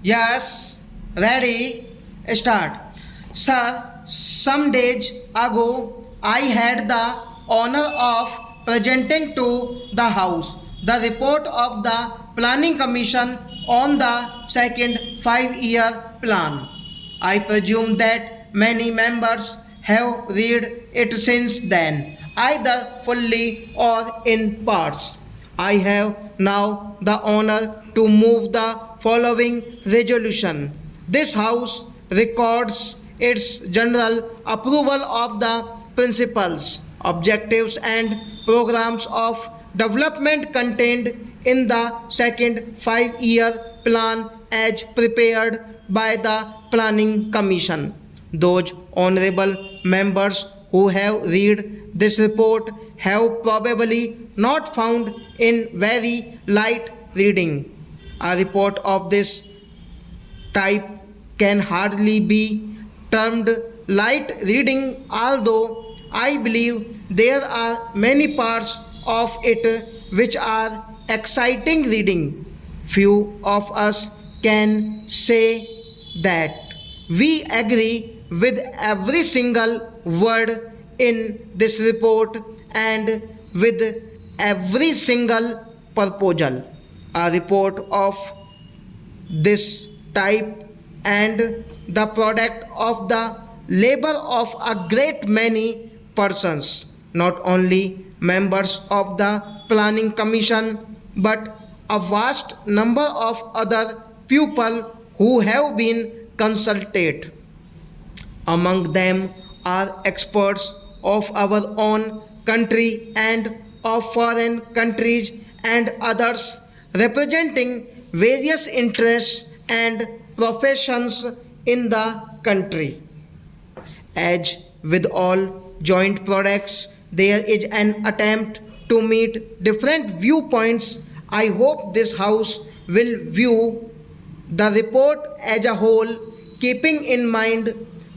Yes, ready, start. Sir, some days ago I had the honor of presenting to the House the report of the Planning Commission on the second 5-year plan. I presume that many members have read it since then, either fully or in parts. I have now the honor to move the following resolution. This House records its general approval of the principles, objectives, and programs of development contained in the second 5-year plan as prepared by the Planning Commission. Those honorable members who have read this report have probably not found in very light reading. A report of this type can hardly be termed light reading, although I believe there are many parts of it which are exciting reading. Few of us can say that we agree with every single word in this report and with every single proposal. A report of this type and the product of the labor of a great many persons, not only members of the Planning Commission, but a vast number of other people who have been consulted. Among them are experts of our own country and of foreign countries and others representing various interests and professions in the country. As with all joint products, there is an attempt to meet different viewpoints. I hope this House will view the report as a whole, keeping in mind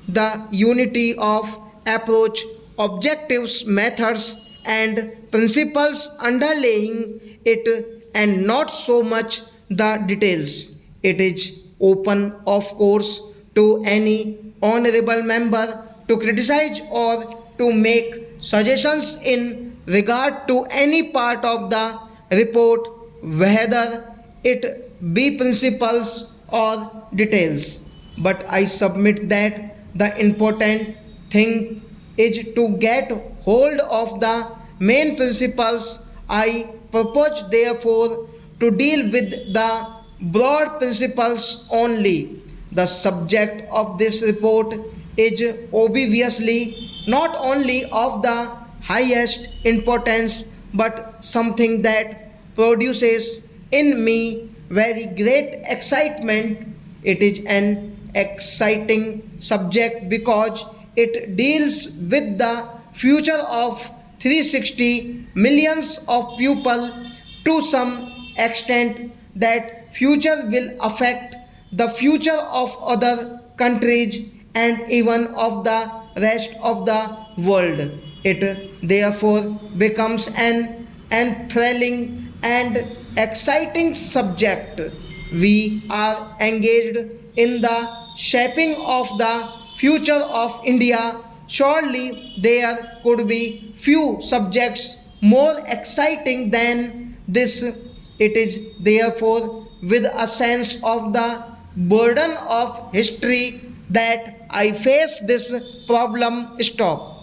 the unity of approach, objectives, methods, and principles underlying it, and not so much the details. It is open, of course, to any honorable member to criticize or to make suggestions in regard to any part of the report, whether it be principles or details. But I submit that the important thing is to get hold of the main principles. I propose therefore to deal with the broad principles only. The subject of this report is obviously not only of the highest importance but something that produces in me very great excitement. It is an exciting subject because it deals with the future of 360 millions of people. To some extent, that future will affect the future of other countries and even of the rest of the world. It therefore becomes an enthralling and exciting subject. We are engaged in the shaping of the future of India. Surely there could be few subjects more exciting than this. It is therefore with a sense of the burden of history that I face this problem. Stop.